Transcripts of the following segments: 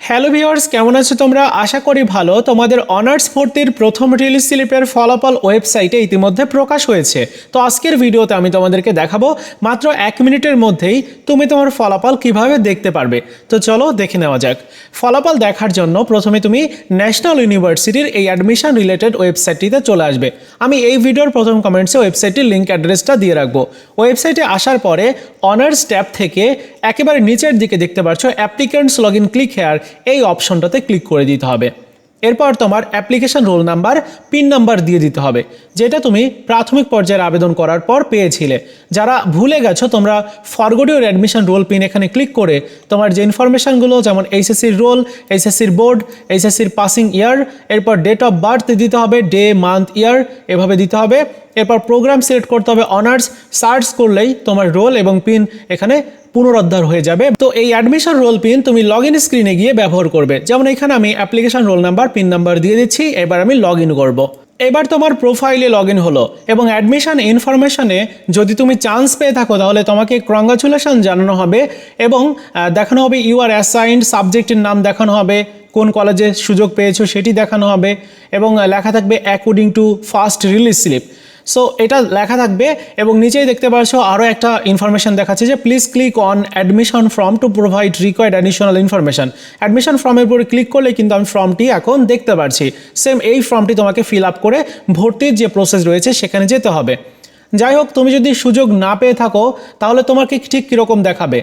Hello viewers, কেমন আছো তোমরা? আশা করি ভালো। তোমাদের অনার্স ভর্তির প্রথম রিলিজ স্লিপের ফলাফল ওয়েবসাইটে ইতিমধ্যে প্রকাশ হয়েছে। তো আজকের ভিডিওতে আমি তোমাদেরকে দেখাবো মাত্র 1 মিনিটের মধ্যেই তুমি তোমার ফলাফল কিভাবে দেখতে পারবে। তো চলো দেখে নেওয়া যাক। ফলাফল দেখার জন্য প্রথমে তুমি ন্যাশনাল ইউনিভার্সিটির এই অ্যাডমিশন রিলেটেড ওয়েবসাইটটিতে চলে আসবে। আমি এই ভিডিওর প্রথম কমেন্টসে ওয়েবসাইটটির লিঙ্ক অ্যাড্রেসটা দিয়ে রাখবো। ওয়েবসাইটে আসার পরে অনার্স ট্যাব থেকে একেবারে নিচের দিকে দেখতে পাচ্ছ applicants log in click here, এই অপশনটাতে ক্লিক করে দিতে হবে। এরপর তোমার application roll number, pin number দিয়ে দিতে হবে, যেটা তুমি প্রাথমিক পর্যায়ের আবেদন করার পর পেয়েছিলে। যারা ভুলে গেছো তোমরা forgot your admission role pin এখানে ক্লিক করে তোমার যে ইনফরমেশনগুলো যেমন এইচএসসির রোল, এইচএসসির বোর্ড, এইচএসসির পাসিং ইয়ার, এরপর ডেট অফ বার্থ দিতে হবে, ডে মান্থ ইয়ার এভাবে দিতে হবে। এরপর প্রোগ্রাম সিলেক্ট করতে হবে অনার্স, সার্চ করলেই তোমার রোল এবং পিন এখানে পুনরুদ্ধার হয়ে যাবে। তো এই অ্যাডমিশন রোল পিন তুমি লগ ইন স্ক্রিনে গিয়ে ব্যবহার করবে। যেমন এখানে আমি application roll number, pin number দিয়ে দিচ্ছি। এবার আমি লগ ইন করবো। এবার তোমার প্রোফাইলে লগ ইন হলো এবং অ্যাডমিশন ইনফরমেশনে যদি তুমি চান্স পেয়ে থাকো তাহলে তোমাকে কংগ্রাচুলেশন জানানো হবে এবং দেখানো হবে ইউ আর অ্যাসাইন্ড, সাবজেক্টের নাম দেখানো হবে, কোন কলেজে সুযোগ পেয়েছো সেটি দেখানো হবে এবং লেখা থাকবে according to first release slip. So এটা লেখা থাকবে এবং নিচেই দেখতে পাচ্ছ আরও একটা ইনফরমেশন দেখাচ্ছে যে please click on admission form to provide required additional information. Admission ফর্মের উপরে ক্লিক করলে কিন্তু আমি ফর্মটি এখন দেখতে পাচ্ছি। সেম এই ফর্মটি তোমাকে ফিল আপ করে ভর্তির যে প্রসেস রয়েছে সেখানে যেতে হবে। যাই হোক, তুমি যদি সুযোগ না পেয়ে থাকো তাহলে তোমাকে ঠিক কীরকম দেখাবে,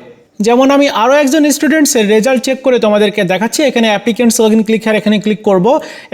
যেমন আমি আরও একজন স্টুডেন্টসের রেজাল্ট চেক করে তোমাদেরকে দেখাচ্ছি। এখানে applicants log in click here এখানে ক্লিক করব।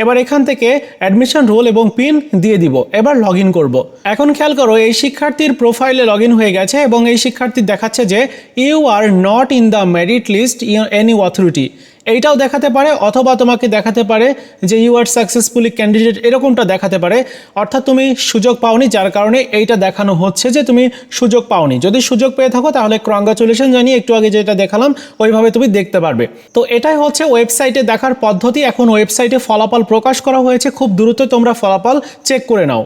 এবার এখান থেকে অ্যাডমিশন রোল এবং পিন দিয়ে দিব। এবার লগ ইন করবো। এখন খেয়াল করো, এই শিক্ষার্থীর প্রোফাইলে লগ ইন হয়ে গেছে এবং এই শিক্ষার্থী দেখাচ্ছে যে you are not in the merit list any authority. এইটাও দেখাতে পারে অথবা তোমাকে দেখাতে পারে যে ইউ আর সাকসেসফুলি ক্যান্ডিডেট, এরকমটা দেখাতে পারে। অর্থাৎ তুমি সুযোগ পাওনি, যার কারণে এইটা দেখানো হচ্ছে যে তুমি সুযোগ পাওনি। যদি সুযোগ পেয়ে থাকো তাহলে কংগ্রাচুলেশন জানিয়ে একটু আগে যেটা দেখালাম ওইভাবে তুমি দেখতে পারবে। তো এটাই হচ্ছে ওয়েবসাইটে দেখার পদ্ধতি। এখন ওয়েবসাইটে ফলাফল প্রকাশ করা হয়েছে, খুব দ্রুত তোমরা ফলাফল চেক করে নাও।